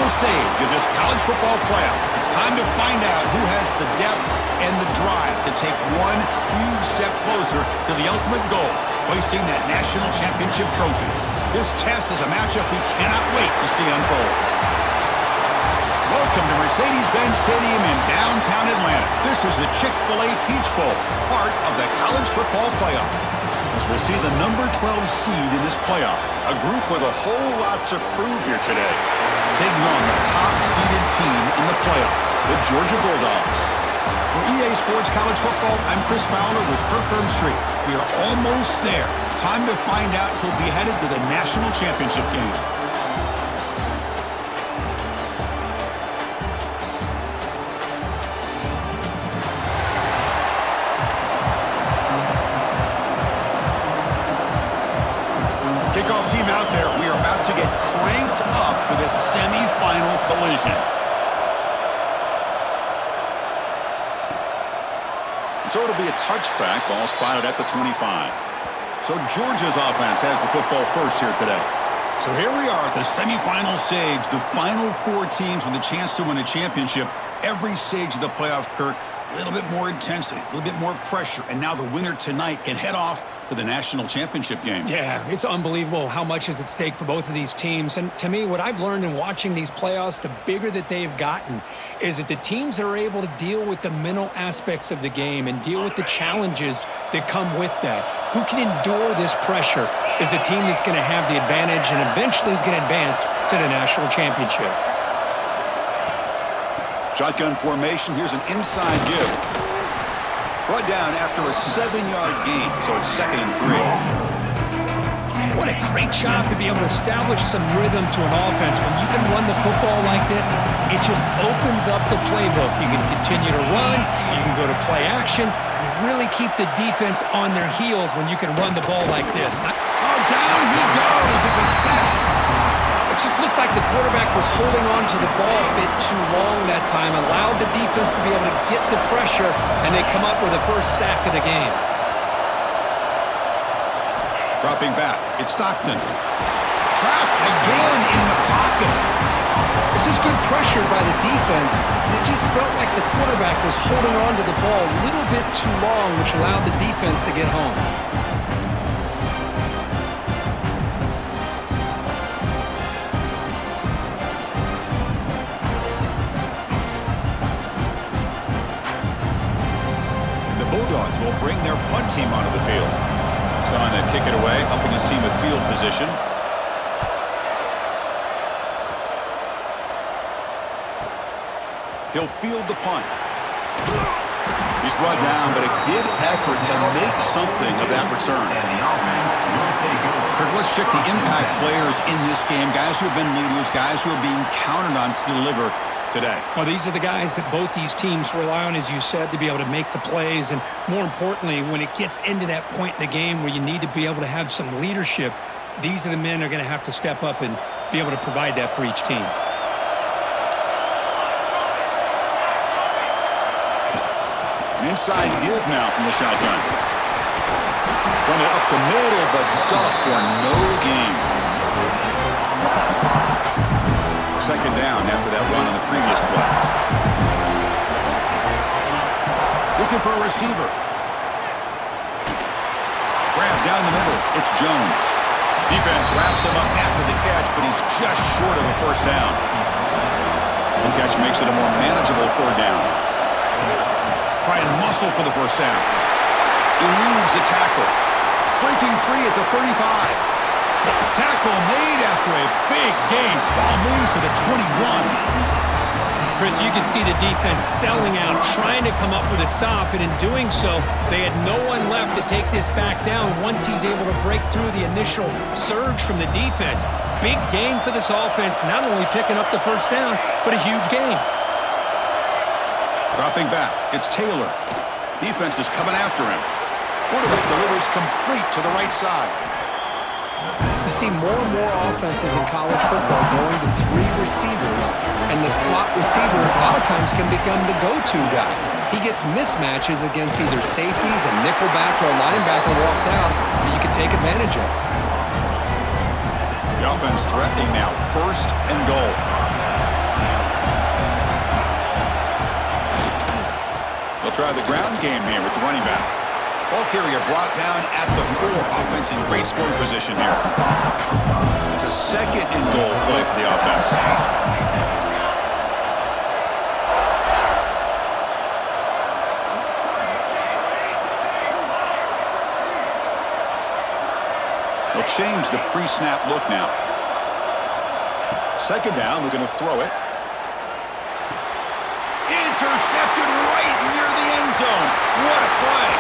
final stage of this college football playoff. It's time to find out who has the depth and the drive to take one huge step closer to the ultimate goal, hoisting that national championship trophy. This test is a matchup we cannot wait to see unfold. Welcome to Mercedes-Benz Stadium in downtown Atlanta. This is the Chick-fil-A Peach Bowl, part of the college football playoff. As we'll see the number 12 seed in this playoff, a group with a whole lot to prove here today, taking on the top-seeded team in the playoff, the Georgia Bulldogs. For EA Sports College Football, I'm Chris Fowler with Kirk Street. We are almost there. Time to find out who'll be headed to the national championship game. Kickoff team out there. We are about to get cranked up with a semifinal collision. So it'll be a touchback, ball spotted at the 25. So Georgia's offense has the football first here today. So here we are at the semifinal stage, the final four teams with a chance to win a championship. Every stage of the playoff, Kirk, a little bit more intensity, a little bit more pressure, and now the winner tonight can head off to the national championship game. Yeah, it's unbelievable how much is at stake for both of these teams. And to me, what I've learned in watching these playoffs, the bigger that they've gotten, is that the teams that are able to deal with the mental aspects of the game and deal with the challenges that come with that. Who can endure this pressure is the team that's going to have the advantage and eventually is going to advance to the national championship. Shotgun formation. Here's an inside give. Brought down after a 7-yard gain, so it's 2nd and 3. What a great job to be able to establish some rhythm to an offense. When you can run the football like this, it just opens up the playbook. You can continue to run. You can go to play action. You really keep the defense on their heels when you can run the ball like this. Oh, down he goes. It's a sack. It just looked like the quarterback was holding on to the ball a bit too long that time, allowed the defense to be able to get the pressure, and they come up with the first sack of the game. Dropping back, it's Stockton. Trapped again in the pocket. This is good pressure by the defense, but it just felt like the quarterback was holding on to the ball a little bit too long, which allowed the defense to get home. Bulldogs will bring their punt team onto the field. Trying to kick it away, helping his team with field position. He'll field the punt. He's brought down, but a good effort to make something of that return. Kirk, let's check the impact players in this game. Guys who have been leaders, guys who are being counted on to deliver today. Well, these are the guys that both these teams rely on, as you said, to be able to make the plays. And more importantly, when it gets into that point in the game where you need to be able to have some leadership, these are the men that are going to have to step up and be able to provide that for each team. An inside give now from the shotgun. Run it up the middle, but stuffed for no gain. 2nd down after that run on the previous play. Looking for a receiver. Grab down the middle. It's Jones. Defense wraps him up after the catch, but he's just short of a first down. The catch makes it a more manageable 3rd down. Try and muscle for the first down. Eludes a tackle. Breaking free at the 35. Tackle made after a big game. Ball moves to the 21. Chris, you can see the defense selling out, trying to come up with a stop, and in doing so, they had no one left to take this back down once he's able to break through the initial surge from the defense. Big gain for this offense, not only picking up the first down, but a huge gain. Dropping back, it's Taylor. Defense is coming after him. Quarterback delivers complete to the right side. You see more and more offenses in college football going to 3 receivers, and the slot receiver a lot of times can become the go-to guy. He gets mismatches against either safeties, a nickelback, or a linebacker walked out that you can take advantage of. The offense threatening now, 1st and goal. try the ground game here with the running back. Ball carrier brought down at the 4. Offense in great scoring position here. It's a second and goal play for the offense. They'll change the pre-snap look now. Second down, looking to throw it. Intercepted right near the end zone. What a play.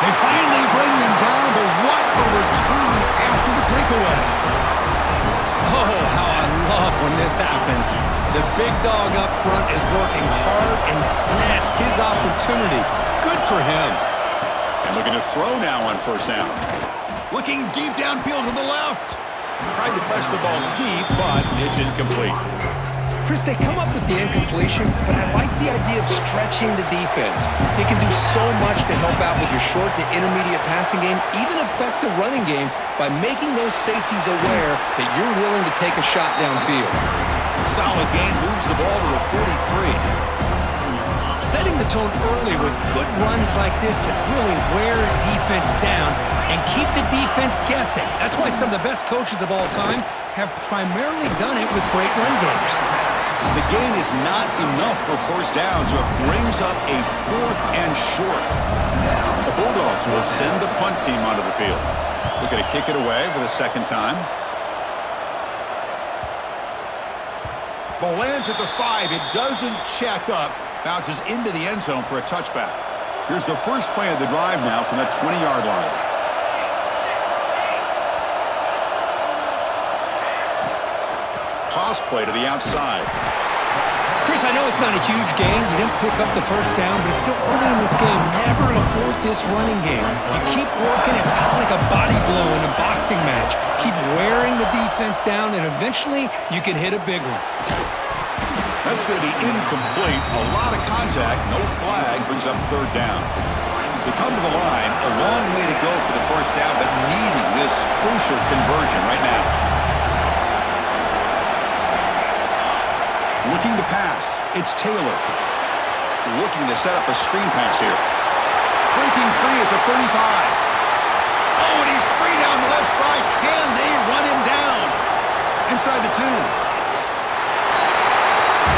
They finally bring him down, but what a return after the takeaway. Oh, how I love when this happens. The big dog up front is working hard and snatched his opportunity. Good for him. And looking to throw now on first down. Looking deep downfield to the left. Tried to press the ball deep, but it's incomplete. Chris, they come up with the incompletion, but I like the idea of stretching the defense. It can do so much to help out with your short to intermediate passing game, even affect the running game by making those safeties aware that you're willing to take a shot downfield. Solid gain, moves the ball to the 43. Setting the tone early with good runs like this can really wear a defense down and keep the defense guessing. That's why some of the best coaches of all time have primarily done it with great run games. The gain is not enough for first down, so it brings up a 4th and short. The Bulldogs will send the punt team onto the field. Looking to kick it away for the second time. Ball lands at the 5. It doesn't check up. Bounces into the end zone for a touchback. Here's the first play of the drive now from the 20-yard line. Toss play to the outside. Chris, I know it's not a huge gain. You didn't pick up the first down, but it's still early in this game. Never abort this running game. You keep working. It's kind of like a body blow in a boxing match. Keep wearing the defense down, and eventually you can hit a big one. That's going to be incomplete. A lot of contact. No flag. Brings up third down. They come to the line. A long way to go for the first down, but needing this crucial conversion right now. Looking to pass. It's Taylor. Looking to set up a screen pass here. Breaking free at the 35. Oh, and he's free down the left side. Can they run him down? Inside the 10.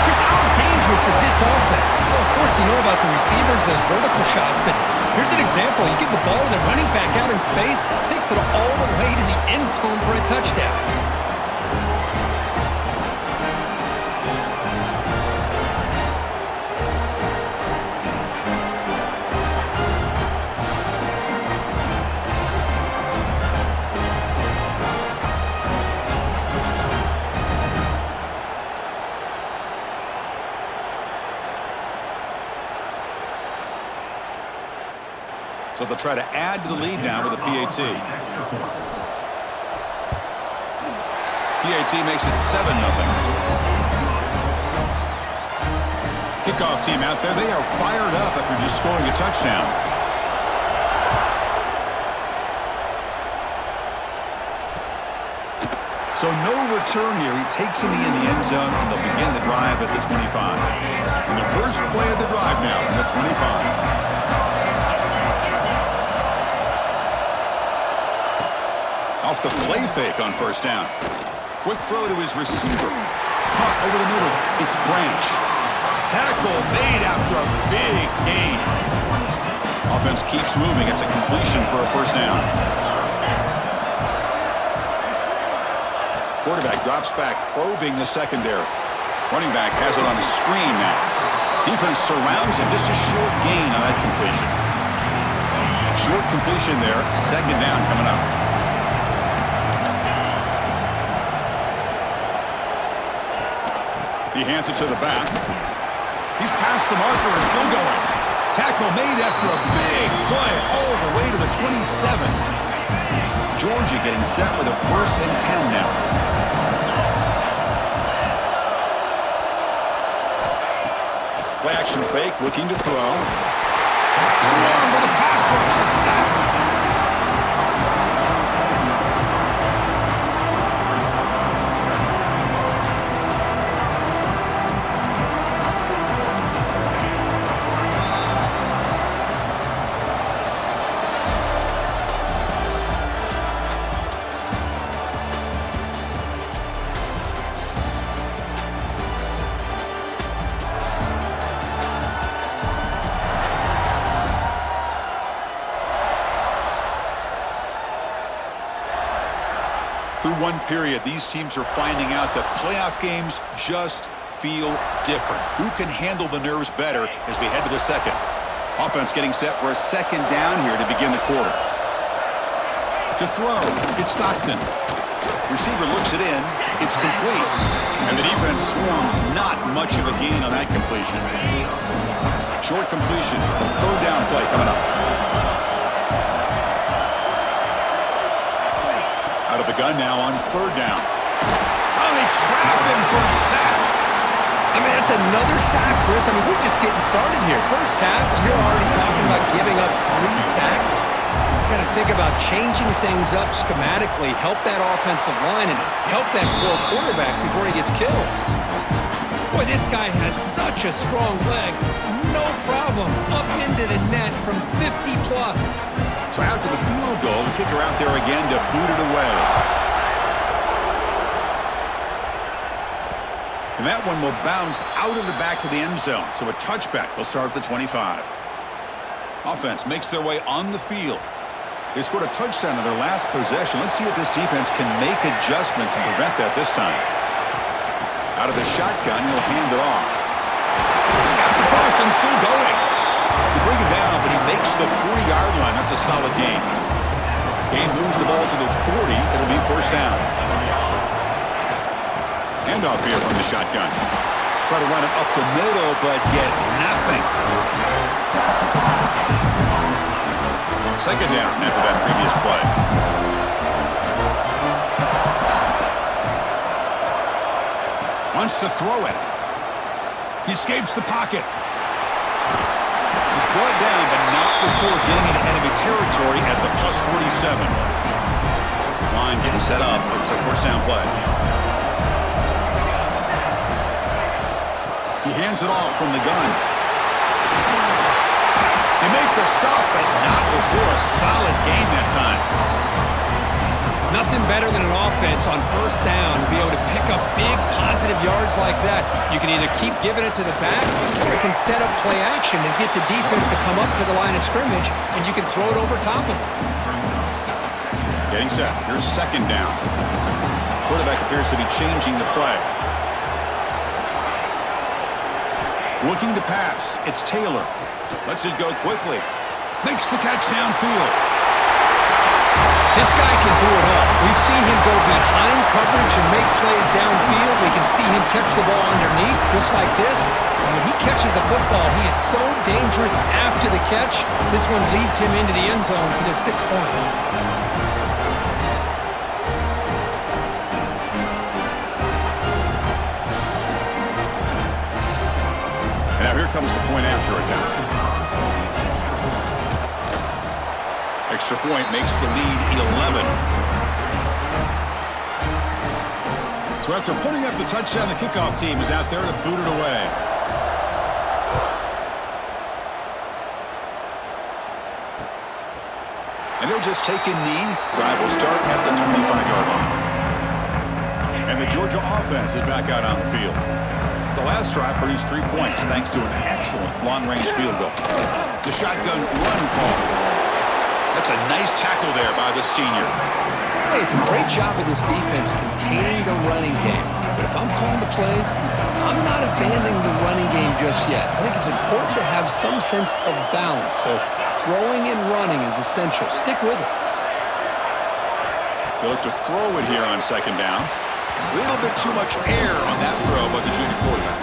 Chris, how dangerous is this offense? Well, of course, you know about the receivers, those vertical shots, but here's an example. You give the ball to the running back out in space, takes it all the way to the end zone for a touchdown. So they'll try to add to the lead now with a PAT. PAT makes it 7-0. Kickoff team out there. They are fired up after just scoring a touchdown. So no return here. He takes it in the end zone, and they'll begin the drive at the 25. And the first play of the drive now from the 25. Off the play fake on first down. Quick throw to his receiver. Caught over the middle. It's Branch. Tackle made after a big gain. Offense keeps moving. It's a completion for a first down. Quarterback drops back, probing the secondary. Running back has it on a screen now. Defense surrounds him. Just a short gain on that completion. Short completion there. Second down coming up. He hands it to the back. He's past the marker and still going. Tackle made after a big play all the way to the 27. Georgia getting set with a 1st and 10 now. Play action fake, looking to throw. Swarm with a pass rush, a sack. Through one period, these teams are finding out that playoff games just feel different. Who can handle the nerves better as we head to the second? Offense getting set for a second down here to begin the quarter. To throw, it's Stockton. Receiver looks it in. It's complete. And the defense swarms. Not much of a gain on that completion. Short completion. A third down play coming up. Out of the gun now on third down. Oh, they trapped him for a sack. I mean, that's another sack, Chris. I mean, we're just getting started here. First half, and you're already talking about giving up 3 sacks. You've got to think about changing things up schematically, help that offensive line, and help that poor quarterback before he gets killed. Boy, this guy has such a strong leg. No problem. Up into the net from 50-plus. So after the field goal, the kicker out there again to boot it away. And that one will bounce out of the back of the end zone. So a touchback. They'll start at the 25. Offense makes their way on the field. They scored a touchdown in their last possession. Let's see if this defense can make adjustments and prevent that this time. Out of the shotgun, he'll hand it off. He's got the first and still going. They bring him down, but he makes the 40-yard line. That's a solid gain. Game moves the ball to the 40. It'll be first down. Handoff here from the shotgun. Try to run it up the middle, but get nothing. Second down after that previous play. Wants to throw it. He escapes the pocket. He's brought down, but not before getting into enemy territory at the plus 47. This line getting set up. It's a first down play. He hands it off from the gun. They make the stop, but not before a solid gain that time. Nothing better than an offense on first down to be able to pick up big positive yards like that. You can either keep giving it to the back, or you can set up play action and get the defense to come up to the line of scrimmage, and you can throw it over top of them. Getting set. Here's second down. Quarterback appears to be changing the play. Looking to pass. It's Taylor. Lets it go quickly. Makes the catch downfield. This guy can do it all. We've seen him go behind coverage and make plays downfield. We can see him catch the ball underneath, just like this. And when he catches a football, he is so dangerous after the catch. This one leads him into the end zone for the 6 points. And now here comes the point after attempt. Extra point makes the lead 11. So after putting up the touchdown, the kickoff team is out there to boot it away. And he'll just take a knee. Drive will start at the 25-yard line. And the Georgia offense is back out on the field. The last drive produced 3 points thanks to an excellent long-range field goal. The shotgun run call. That's a nice tackle there by the senior. Hey, it's a great job of this defense containing the running game. But if I'm calling the plays, I'm not abandoning the running game just yet. I think it's important to have some sense of balance. So throwing and running is essential. Stick with it. They look to throw it here on second down. A little bit too much air on that throw by the junior quarterback.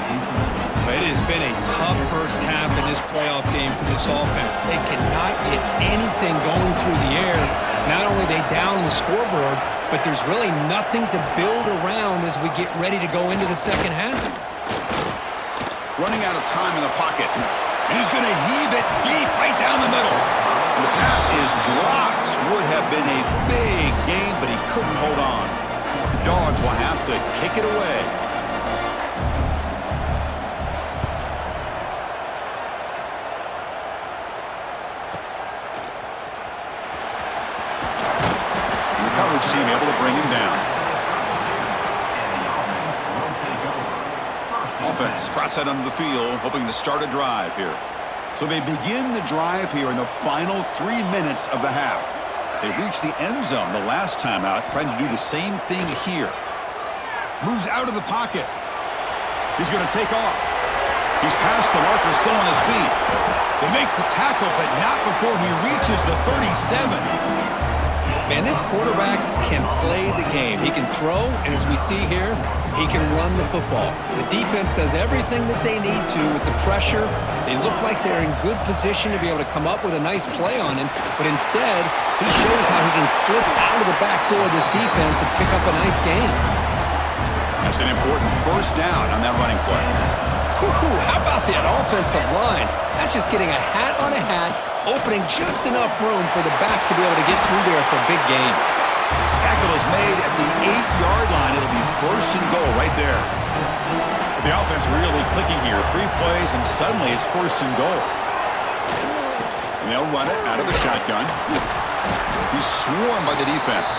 It has been a tough first half in this playoff game for this offense. They cannot get anything going through the air. Not only are they down the scoreboard, but there's really nothing to build around as we get ready to go into the second half. Running out of time in the pocket. And he's going to heave it deep right down the middle. And the pass is dropped. Would have been a big game, but he couldn't hold on. The Dogs will have to kick it away. Team able to bring him down. Offense trots out onto the field, hoping to start a drive here. So they begin the drive here in the final 3 minutes of the half. They reached the end zone the last time out, trying to do the same thing here. Moves out of the pocket. He's going to take off. He's past the marker, still on his feet. They make the tackle, but not before he reaches the 37. Man, this quarterback can play the game. He can throw, and as we see here, he can run the football. The defense does everything that they need to with the pressure. They look like they're in good position to be able to come up with a nice play on him, but instead, he shows how he can slip out of the back door of this defense and pick up a nice gain. That's an important first down on that running play. How about that offensive line? That's just getting a hat on a hat, opening just enough room for the back to be able to get through there for a big gain. Tackle is made at the 8-yard line. It'll be first and goal right there. So the offense really clicking here. 3 plays, and suddenly it's first and goal. And they'll run it out of the shotgun. He's swarmed by the defense.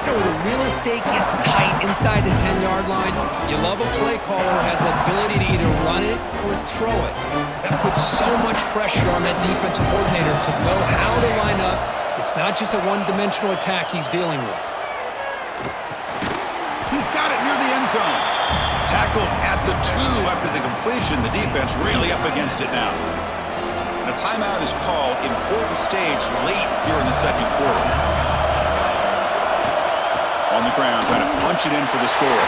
You know, the real estate gets tight inside the 10-yard line. You love a play caller who has the ability to either run it or throw it, because that puts so much pressure on that defensive coordinator to know how to line up. It's not just a one-dimensional attack he's dealing with. He's got it near the end zone. Tackle at the 2 after the completion. The defense really up against it now. And a timeout is called. Important stage late here in the second quarter. On the ground, trying to punch it in for the score.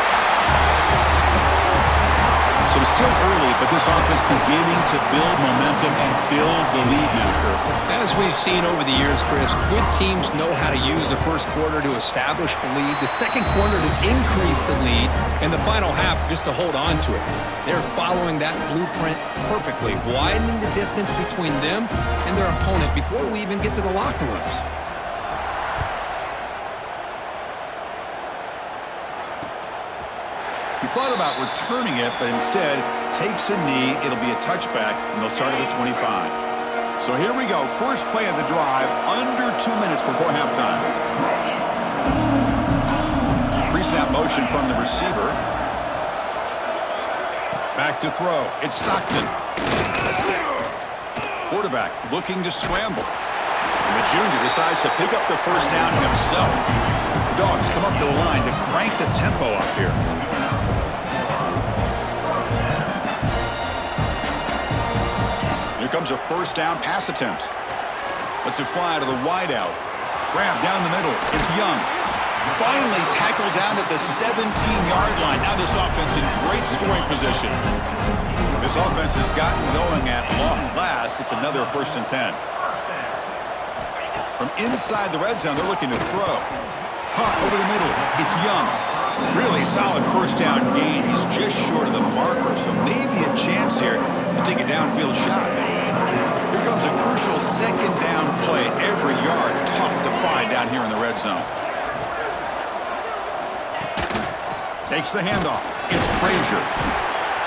So it's still early, but this offense beginning to build momentum and build the lead now, Kurt. As we've seen over the years, Chris, good teams know how to use the first quarter to establish the lead, the second quarter to increase the lead, and the final half just to hold on to it. They're following that blueprint perfectly, widening the distance between them and their opponent before we even get to the locker rooms. He thought about returning it, but instead takes a knee. It'll be a touchback, and they'll start at the 25. So here we go. First play of the drive, under 2 minutes before halftime. Pre-snap motion from the receiver. Back to throw. It's Stockton. Quarterback looking to scramble. And the junior decides to pick up the first down himself. The Dogs come up to the line to crank the tempo up here. Here comes a first down pass attempt. Lets it fly to the wideout. Grab down the middle. It's Young. Finally tackled down at the 17-yard line. Now this offense in great scoring position. This offense has gotten going at long last. It's another first and 10. From inside the red zone, they're looking to throw. Caught over the middle. It's Young. Really solid first down gain. He's just short of the marker, so maybe a chance here to take a downfield shot. Here comes a crucial second down play. Every yard tough to find down here in the red zone. Takes the handoff. It's Frazier.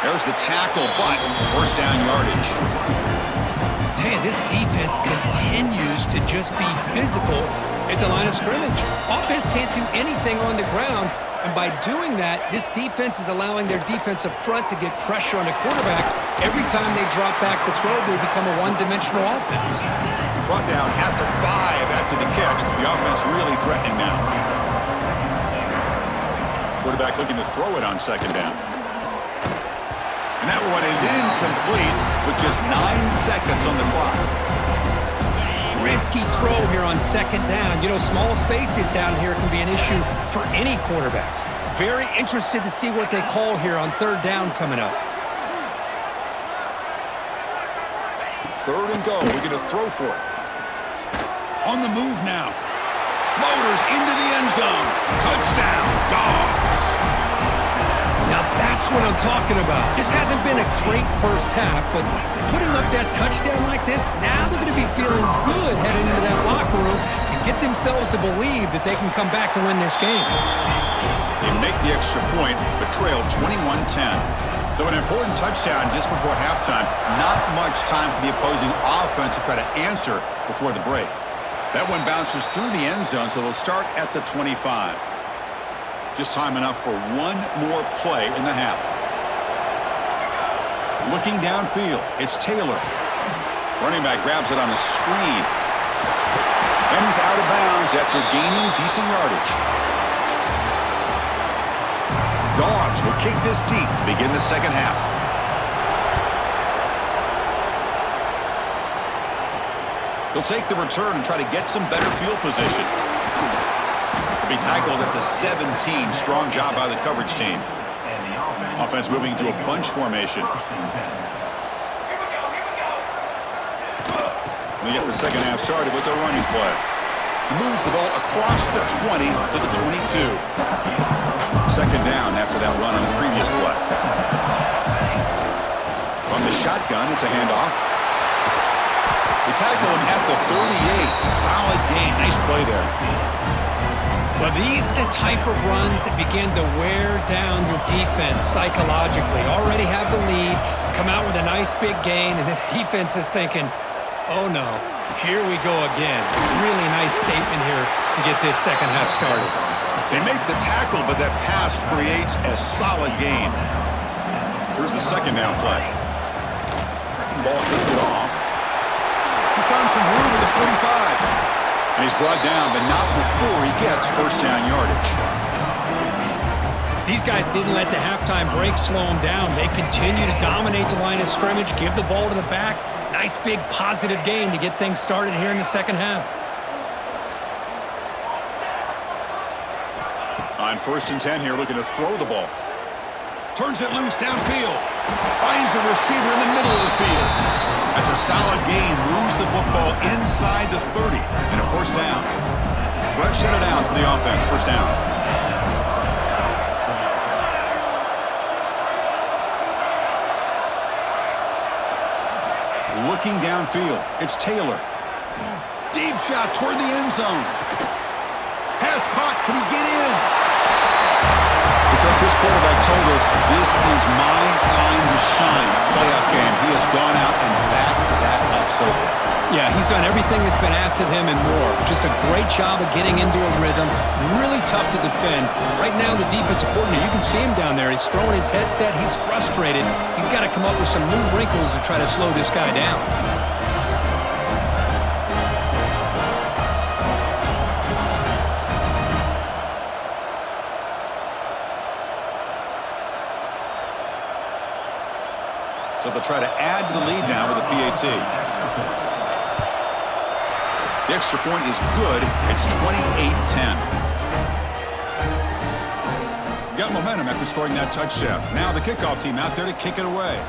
There's the tackle, but first down yardage. Tell you, this defense continues to just be physical at the line of scrimmage. Offense can't do anything on the ground, and by doing that, this defense is allowing their defensive front to get pressure on the quarterback. Every time they drop back to throw, they become a one-dimensional offense. Brought down at the 5 after the catch. The offense really threatening now. Quarterback looking to throw it on second down. And that one is incomplete with just 9 seconds on the clock. Risky throw here on second down. You know, small spaces down here can be an issue for any quarterback. Very interested to see what they call here on third down coming up. Third and go. We're going to throw for it. On the move now. Motors into the end zone. Touchdown, Dogs. Now that's what I'm talking about. This hasn't been a great first half, but putting up that touchdown like this, now they're going to be feeling good heading into that locker room and get themselves to believe that they can come back and win this game. They make the extra point, but trail 21-10. So an important touchdown just before halftime. Not much time for the opposing offense to try to answer before the break. That one bounces through the end zone, so they'll start at the 25. Just time enough for one more play in the half. Looking downfield, it's Taylor. Running back grabs it on a screen. And he's out of bounds after gaining decent yardage. Dogs will kick this deep to begin the second half. He'll take the return and try to get some better field position. He'll be tackled at the 17. Strong job by the coverage team. Offense moving into a bunch formation. We get the second half started with a running play. He moves the ball across the 20 to the 22. Second down after that run on the previous play. From the shotgun, it's a handoff. We tackle him at the 38. Solid gain. Nice play there. Well, these are the type of runs that begin to wear down your defense psychologically. Already have the lead, come out with a nice big gain, and this defense is thinking, oh no, here we go again. Really nice statement here to get this second half started. They make the tackle, but that pass creates a solid gain. Here's the second down play. Ball handed off. He's found some room at the 45. And he's brought down, but not before he gets first down yardage. These guys didn't let the halftime break slow them down. They continue to dominate the line of scrimmage, give the ball to the back. Nice big positive gain to get things started here in the second half. On 1st and 10 here, looking to throw the ball. Turns it loose downfield. Finds a receiver in the middle of the field. That's a solid gain. Moves the football inside the 30 and a first down. Fresh set of downs for the offense. First down. Looking downfield. It's Taylor. Deep shot toward the end zone. Pass caught. Can he get in? This quarterback told us this is my time to shine playoff game. He has gone out and backed that up so far. Yeah, he's done everything that's been asked of him and more. Just a great job of getting into a rhythm. Really tough to defend. Right now, the defensive coordinator, you can see him down there. He's throwing his headset. He's frustrated. He's got to come up with some new wrinkles to try to slow this guy down. So they'll try to add to the lead now with a PAT. The extra point is good. It's 28-10. Got momentum after scoring that touchdown. Now the kickoff team out there to kick it away.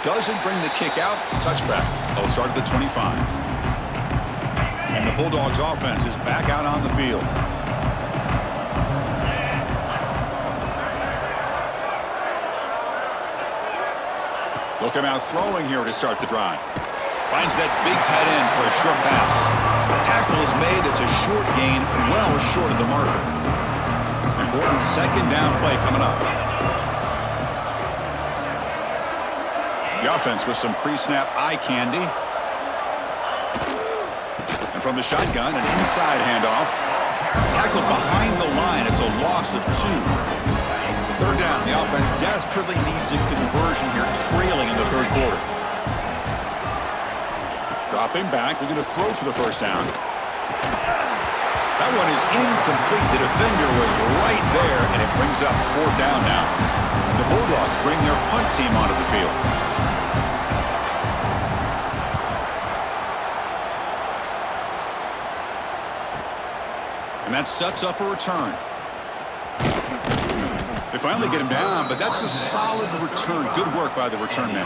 Doesn't bring the kick out. Touchback. They'll start at the 25. And the Bulldogs offense is back out on the field. They'll come out throwing here to start the drive. Finds that big tight end for a short pass. Tackle is made. It's a short gain, well short of the marker. Important second down play coming up. The offense with some pre-snap eye candy. And from the shotgun, an inside handoff. Tackled behind the line. It's a loss of 2. Third down. The offense desperately needs a conversion here, trailing in the third quarter. Dropping back. They're going to throw for the first down. That one is incomplete. The defender was right there, and it brings up fourth down now. The Bulldogs bring their punt team onto the field. And that sets up a return. They finally get him down, but that's a solid return. Good work by the return man.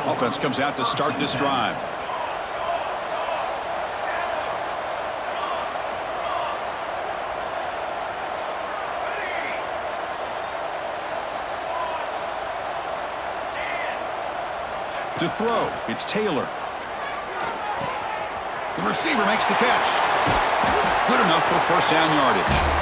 Offense comes out to start this drive. To throw, it's Taylor. The receiver makes the catch. Good enough for first down yardage.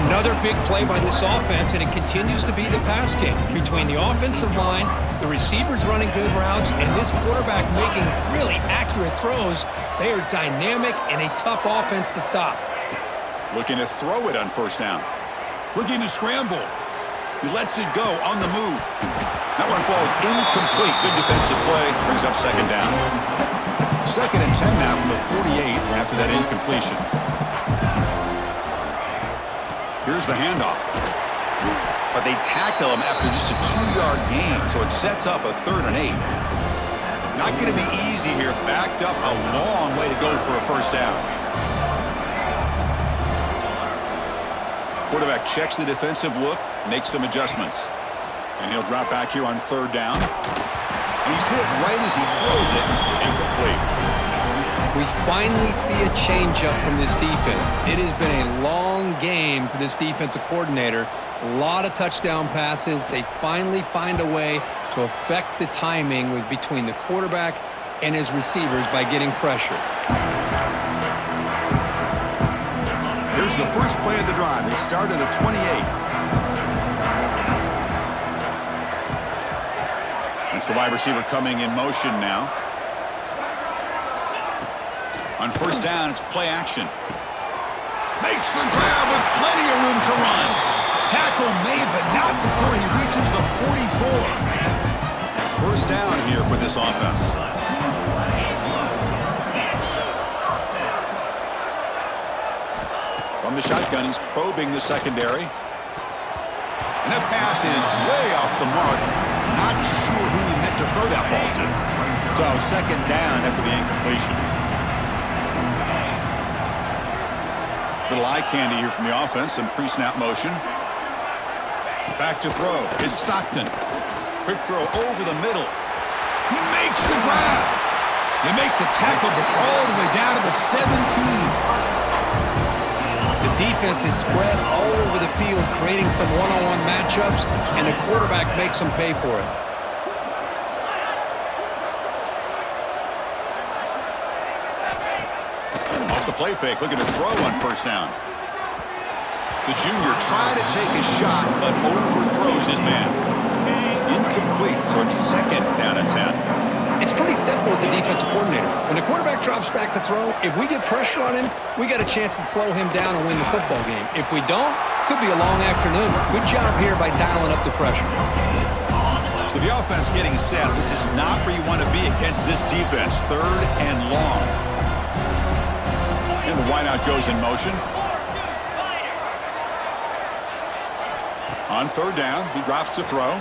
Another big play by this offense, and it continues to be the pass game. Between the offensive line, the receivers running good routes, and this quarterback making really accurate throws, they are dynamic and a tough offense to stop. Looking to throw it on first down. Looking to scramble. He lets it go on the move. That one falls incomplete. Good defensive play. Brings up second down. 2nd and 10 now from the 48 after that incompletion. Here's the handoff. But they tackle him after just a 2-yard gain, so it sets up a 3rd and 8. Not going to be easy here. Backed up a long way to go for a first down. Quarterback checks the defensive look, makes some adjustments. And he'll drop back here on 3rd down. And he's hit right as he throws it. Incomplete. We finally see a change-up from this defense. It has been a long game for this defensive coordinator. A lot of touchdown passes. They finally find a way to affect the timing between the quarterback and his receivers by getting pressure. Here's the first play of the drive. They start at the 28. It's the wide receiver coming in motion now. On 1st down, it's play action. Makes the grab with plenty of room to run. Tackle made, but not before he reaches the 44. 1st down here for this offense. From the shotgun, he's probing the secondary. And that pass is way off the mark. Not sure who he meant to throw that ball to. So 2nd down after the incompletion. Little eye candy here from the offense. Some pre-snap motion. Back to throw. It's Stockton. Quick throw over the middle. He makes the grab. They make the tackle, but all the way down to the 17. The defense is spread all over the field, creating some one-on-one matchups, and the quarterback makes them pay for it. Off the play fake, looking to throw on 1st down. The junior trying to take a shot, but overthrows his man. Incomplete, so it's 2nd down and 10. It's pretty simple as a defensive coordinator. When the quarterback drops back to throw, if we get pressure on him, we got a chance to slow him down and win the football game. If we don't, could be a long afternoon. Good job here by dialing up the pressure. So the offense getting set. This is not where you want to be against this defense. 3rd and long. And the wideout goes in motion. On 3rd down, he drops to throw.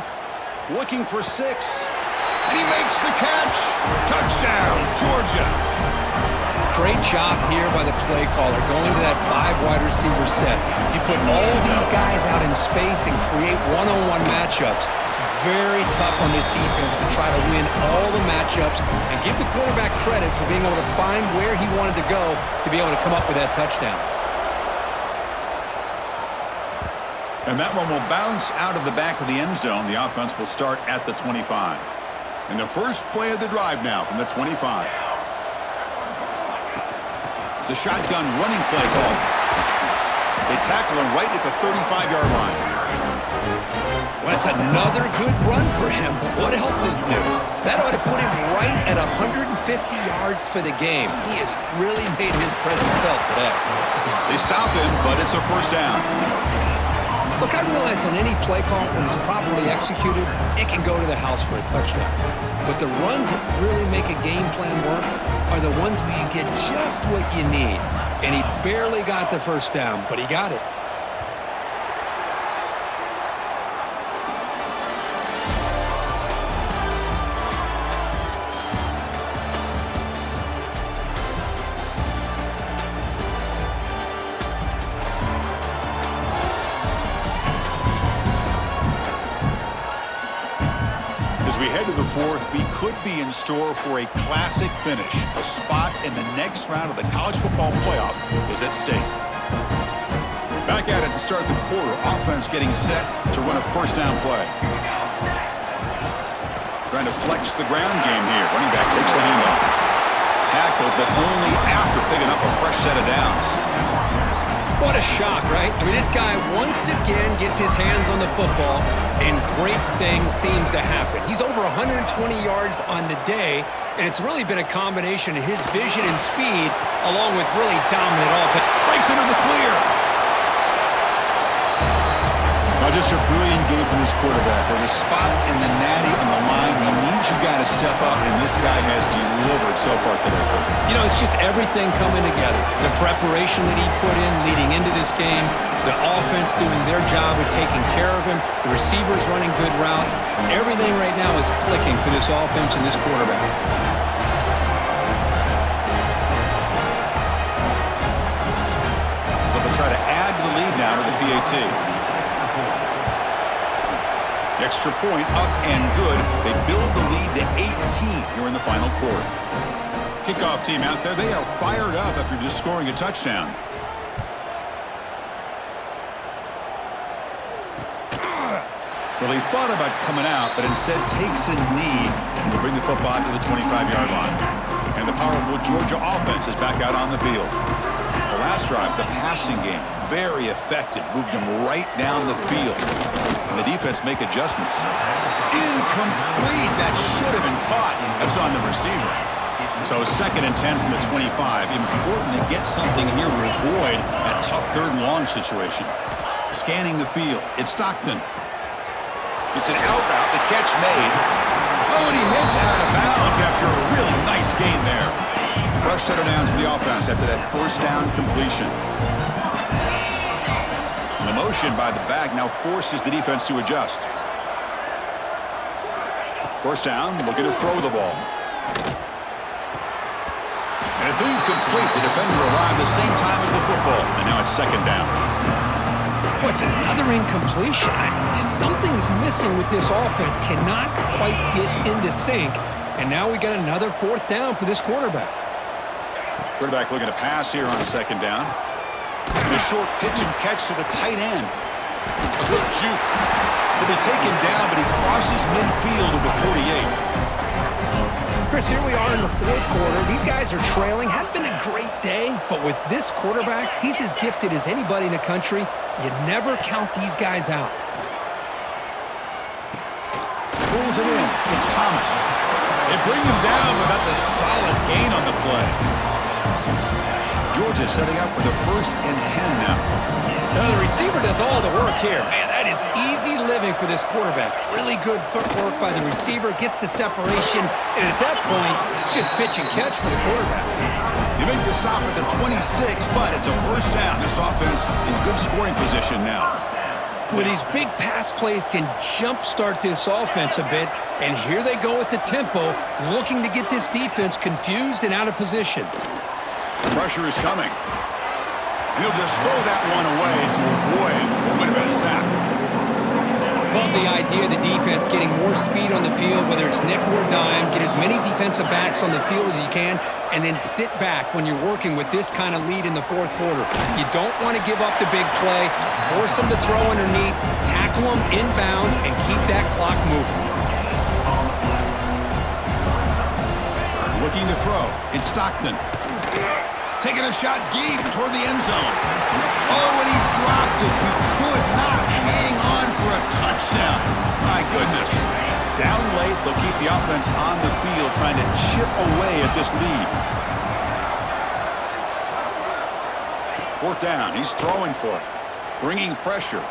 Looking for 6. And he makes the catch. Touchdown, Georgia. Great job here by the play caller, going to that 5 wide receiver set. You put all these guys out in space and create one-on-one matchups. It's very tough on this defense to try to win all the matchups and give the quarterback credit for being able to find where he wanted to go to be able to come up with that touchdown. And that one will bounce out of the back of the end zone. The offense will start at the 25. And the first play of the drive now from the 25. The shotgun running play call. They tackle him right at the 35-yard line. Well, that's another good run for him, but what else is new? That ought to put him right at 150 yards for the game. He has really made his presence felt today. They stop him, but it's a 1st down. Look, I realize on any play call, when it's properly executed, it can go to the house for a touchdown. But the runs that really make a game plan work are the ones where you get just what you need. And he barely got the 1st down, but he got it. As we head to the 4th, we could be in store for a classic finish. A spot in the next round of the college football playoff is at stake. Back at it to start the quarter. Offense getting set to run a 1st down play. Trying to flex the ground game here. Running back takes the handoff. Tackled, but only after picking up a fresh set of downs. What a shock, right? I mean, this guy once again gets his hands on the football, and great things seems to happen. He's over 120 yards on the day, and it's really been a combination of his vision and speed, along with really dominant offense. Breaks into the clear. Well, just a brilliant game from this quarterback. With the spot and the natty on the line, he needs you guys to step up, and this guy has delivered so far today. You know, it's just everything coming together. The preparation that he put in leading into this game, the offense doing their job of taking care of him, the receivers running good routes. Everything right now is clicking for this offense and this quarterback. They'll try to add to the lead now to the PAT. Extra point up and good. They build the lead to 18 here in the final quarter. Kickoff team out there. They are fired up after just scoring a touchdown. Well, he thought about coming out, but instead takes a knee and will bring the football to the 25-yard line. And the powerful Georgia offense is back out on the field. The last drive, the passing game, very effective. Moved him right down the field. And the defense make adjustments. Incomplete. That should have been caught. That's on the receiver. So 2nd and 10 from the 25. Important to get something here to avoid that tough 3rd and long situation. Scanning the field. It's Stockton. It's an out route. The catch made. Oh, and he hits out of bounds after a really nice game there. Fresh set of downs for the offense after that 1st down completion. The motion by the back now forces the defense to adjust. 1st down, looking to throw the ball. And it's incomplete. The defender arrived the same time as the football. And now it's 2nd down. Oh, it's another incompletion. Just something's missing with this offense. Cannot quite get into sync. And now we got another 4th down for this quarterback. Quarterback looking to pass here on 2nd down. And a short pitch and catch to the tight end. A good juke. He'll be taken down, but he crosses midfield to the 48. Chris, here we are in the 4th quarter. These guys are trailing. Hadn't been a great day, but with this quarterback, he's as gifted as anybody in the country. You never count these guys out. Pulls it in. It's Thomas. They bring him down, but that's a solid gain on the play. Georgia setting up for the 1st and 10 now. Now the receiver does all the work here. Man, that is easy living for this quarterback. Really good footwork by the receiver. Gets the separation. And at that point, it's just pitch and catch for the quarterback. You make the stop at the 26, but it's a 1st down. This offense in good scoring position now. With these big pass plays can jumpstart this offense a bit. And here they go at the tempo, looking to get this defense confused and out of position. Pressure is coming. And he'll just throw that one away to avoid what would have been a sack. Love the idea of the defense getting more speed on the field, whether it's nickel or dime. Get as many defensive backs on the field as you can, and then sit back when you're working with this kind of lead in the 4th quarter. You don't want to give up the big play. Force them to throw underneath, tackle them inbounds, and keep that clock moving. Looking to throw. It's Stockton. Taking a shot deep toward the end zone. Oh, and he dropped it. He could not hang on for a touchdown. My goodness. Down late, they'll keep the offense on the field trying to chip away at this lead. 4th down. He's throwing for it. Bringing pressure.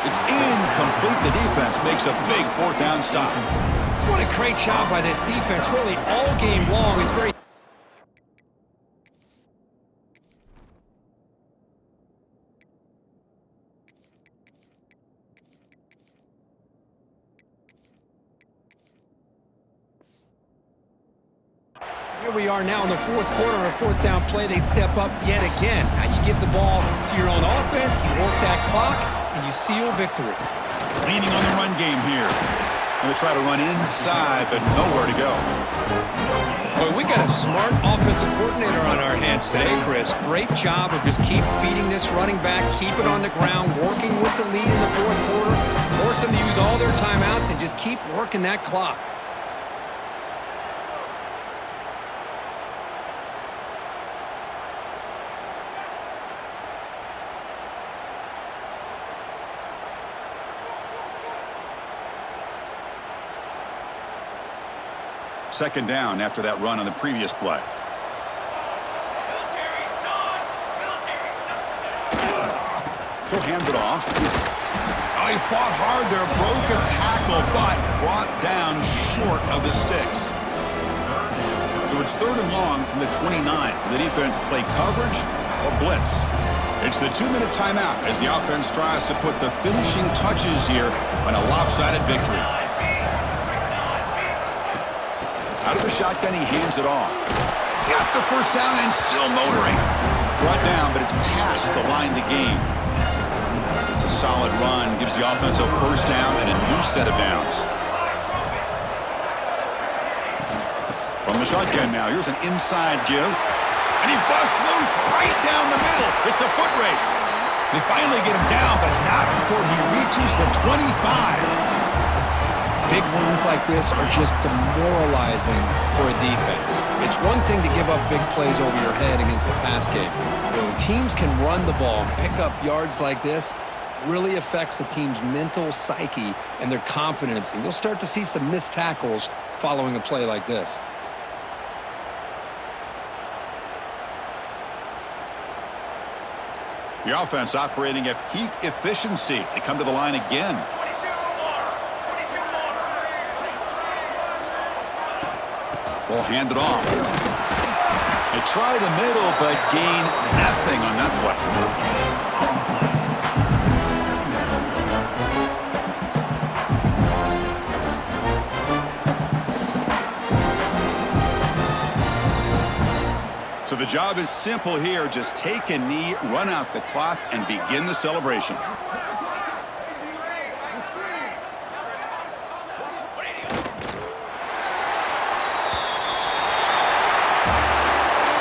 It's incomplete. The defense makes a big 4th down stop. What a great job by this defense. Really, all game long. It's very... Here we are now in the 4th quarter, a 4th down play. They step up yet again. Now you give the ball to your own offense, you work that clock, and you seal victory. Leaning on the run game here. Going to try to run inside, but nowhere to go. Boy, we got a smart offensive coordinator on our hands today, Chris. Great job of just keep feeding this running back, keep it on the ground, working with the lead in the 4th quarter, force them to use all their timeouts, and just keep working that clock. Second down after that run on the previous play. He'll hand it off. Oh, he fought hard there, broke a tackle, but brought down short of the sticks. So it's 3rd and long from the 29. The defense play coverage or blitz. It's the 2-minute timeout as the offense tries to put the finishing touches here on a lopsided victory. Out of the shotgun, he hands it off. Got the first down and still motoring. Brought down, but it's past the line to gain. It's a solid run, gives the offense a first down and a new set of downs. From the shotgun now, here's an inside give. And he busts loose right down the middle. It's a foot race. They finally get him down, but not before he reaches the 25. Big runs like this are just demoralizing for a defense. It's one thing to give up big plays over your head against the pass game. But when teams can run the ball and pick up yards like this, it really affects the team's mental psyche and their confidence. And you'll start to see some missed tackles following a play like this. The offense operating at peak efficiency. They come to the line again. Ball handed off. They try the middle, but gain nothing on that play. So the job is simple here. Just take a knee, run out the clock, and begin the celebration.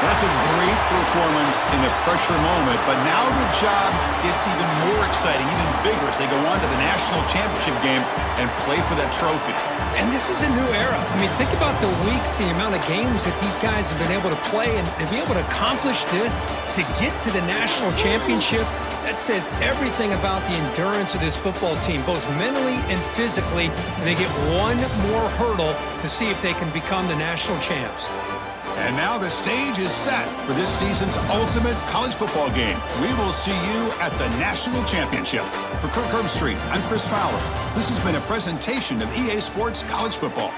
That's a great performance in the pressure moment, but now the job gets even more exciting, even bigger as they go on to the national championship game and play for that trophy. And this is a new era. I mean, think about the weeks, the amount of games that these guys have been able to play, and to be able to accomplish this, to get to the national championship, that says everything about the endurance of this football team, both mentally and physically, and they get one more hurdle to see if they can become the national champs. And now the stage is set for this season's ultimate college football game. We will see you at the national championship. For Kirk Herbstreit, I'm Chris Fowler. This has been a presentation of EA Sports College Football.